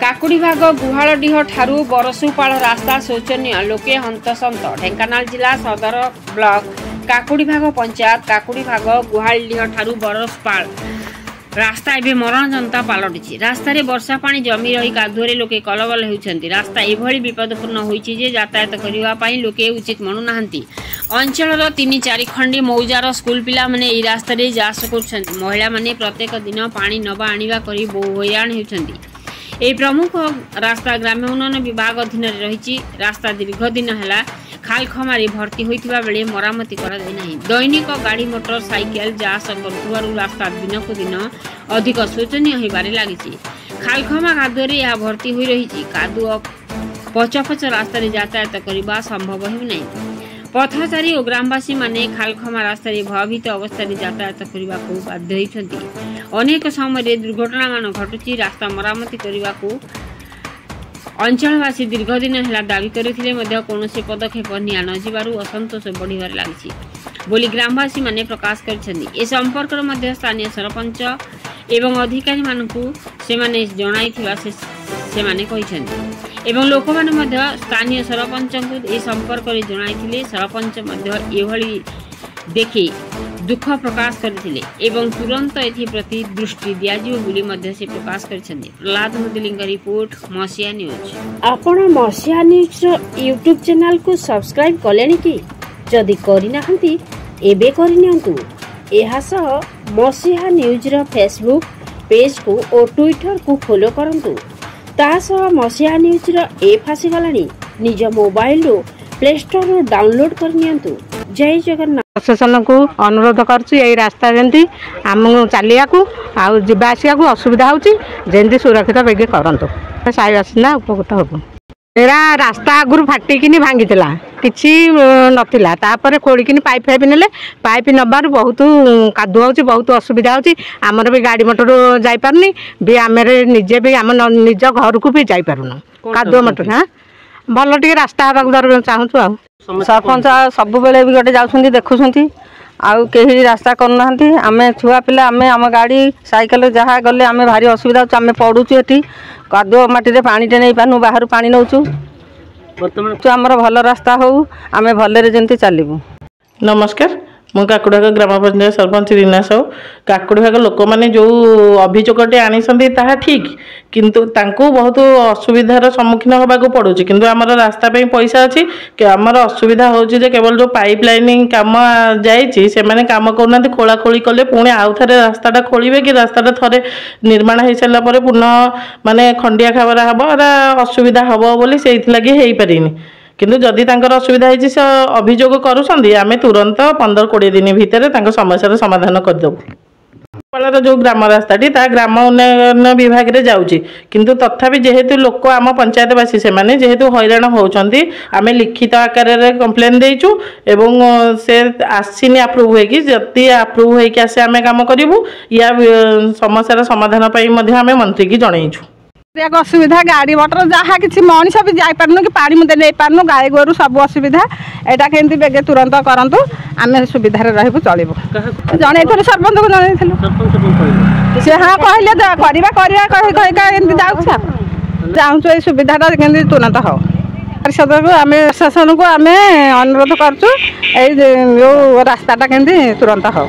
काकुड़ी भाग गुहालडीह ठारू बरसुपाल रास्ता शोचनीय लोके हंतसंत। ढेंकानाल जिला सदर ब्लॉक काकुड़ी भाग पंचायत काकुड़ी भाग गुहालडीह ठारू बरसुपाल रास्ता एवं मरण जनता पलटि। रास्ता वर्षा पानी जमी रही कादुअरे लोके कलबल होती। रास्ता एभली विपदपूर्ण होइछि जे यातायात करने लोके उचित मणुना। अंचल 3-4 खंडी मौजार स्कूल पिला माने एही रास्ता जास कर महिला माने प्रत्येक दिन पानी नवा आनिबा करी बहु हैरान होउछन्ति। यह प्रमुख रास्ता ग्राम्य उन्नयन विभाग अधीन रही। रास्ता दीर्घ दिन है खाल खमारी भर्ती होता बेले मरामती कर दैनिक गाड़ी मोटर साइकेल जास कर रास्ता दिन को दिन अधिक शोचनीय होबार लगी। खालखमा कादुअरे यह भर्ती हो रही। कादुअ पचपच रास्ता यातायात करने संभव होना। पथचारी और ग्रामवासी माने खालखमा रास्ता भयभीत अवस्था यातायात करने को बाध्य होती। अनेक समय दुर्घटना मान घटुची। रास्ता मरामती करने को अंचलवासी दीर्घ दिन है दावी करते कौनसी पदक्षेप निया न असंतोष बढ़िबार लगी बोली ग्रामवासी माने प्रकाश कर। ए संपर्क में स्थानीय सरपंच एवं अधिकारी मानकु सेमाने जणाइथिबा सेमाने कहिसेंति एवं लोक माने स्थानीय सरपंच को ए संपर्क में जणाइथिले। सरपंच एभली देखि दुख प्रकाश करथिले एवं तुरंत एथि प्रति दृष्टि दियाजियो बोली से प्रकाश करछन्ति। Prahlad Mudaling report Masiya news. आपण मसिया न्यूज यूट्यूब चैनल को सब्सक्राइब कलेनी कि जदि करिना हंती एबे करिनियंतु। एहा सह मसिया न्यूज रो फेसबुक पेज को और ट्विटर को फॉलो करंतु। ता सह मसिया न्यूज रो ऐप आसी गलानी। निज मोबाइल रो प्ले स्टोर रो डाउनलोड करनियंतु। जय जगन्नाथ। प्रशासन को अनुरोध करुँ यही रास्ता जमी आम चलिया आसवाक असुविधा होती सुरक्षित बेगे करूँ साई बासिंदा उपकृत हबू। एरा रास्ता आगुरी फाटिकी भांगी किसी नाला तापर खोलिकी पाइप फाइप ने पाइप नबार बहुत कादु हो बहुत असुविधा होमर भी गाड़ी मोटर जापारनी भी आम निजे भी आम निज घर को भी जापारूँ कादुआ मोटर। हाँ भल टे रास्ता हाँ चाहूँ आ सरपंच सब बेले भी गोटे जाऊँ देखुंट आउ कहीं रास्ता करना। आम छुआ पिला आम आम गाड़ी साइकेल जहाँ गले आम भारी असुविधा आम पड़ुचु ये कादुआ माटी पानी टे नहीं पानु बाहर पानी नौचु आमर भल रास्ता हो आम भलरे जमी चलू। नमस्कार मु काकुड़ाग ग्राम पंचायत सरपंच रीना साहू। काकुड़ाग लोक मैंने जो अभियोगटे आनी ताहा ठीक किंतु तांको बहुत असुविधार सम्मुखीन होबाक पड़ुछ किंतु आमर रास्ता पे पैसा अच्छी आमर असुविधा होची जे केवल जो पाइप लाइनिंग काम जाइए से माने काम करना खोला खोली कले पुणी आउ थे रास्ताटा खोलिबे कि रास्ताटा थरे निर्माण हो सारा पर पुनः माने खंडिया खाबरा हबो असुविधा हबो बोली सेइथि लागि हेई परिनी। किंतु जदि तांकर असुविधा है से अभियोग करुँच आम तुरंत 15-20 दिन भितर समस्या समाधान करदेबू। जो ग्राम रास्ताटी ग्राम उन्नयन विभाग में जाऊँगी किंतु तथापि जेहेतु लोक आम पंचायतवासी से माने जेहेतु हैरान होउछन्ति आम लिखित आकार में कंप्लेन देचु एवं से आसीनी आप्रुव होगी जति आप्रुव होगी आसे आम काम करूँ या समस्या समाधान आम मंत्री की जनईचु। असुविधा गाड़ी मोटर जहाँ किसी मनीष भी जापारनु कि पानी मुदे नहीं पारनु गाई गोरु सब असुविधा एटा केमती बेगे तुरंत करंतु आम सुविधा रही चलू। जन सरपंच को जन से हाँ कहले चाहूँ ये सुविधाटा के तुरंत हो। परिषद को आम प्रशासन को आम अनुरोध करूँ रास्ताटा केमती तुरंत हो।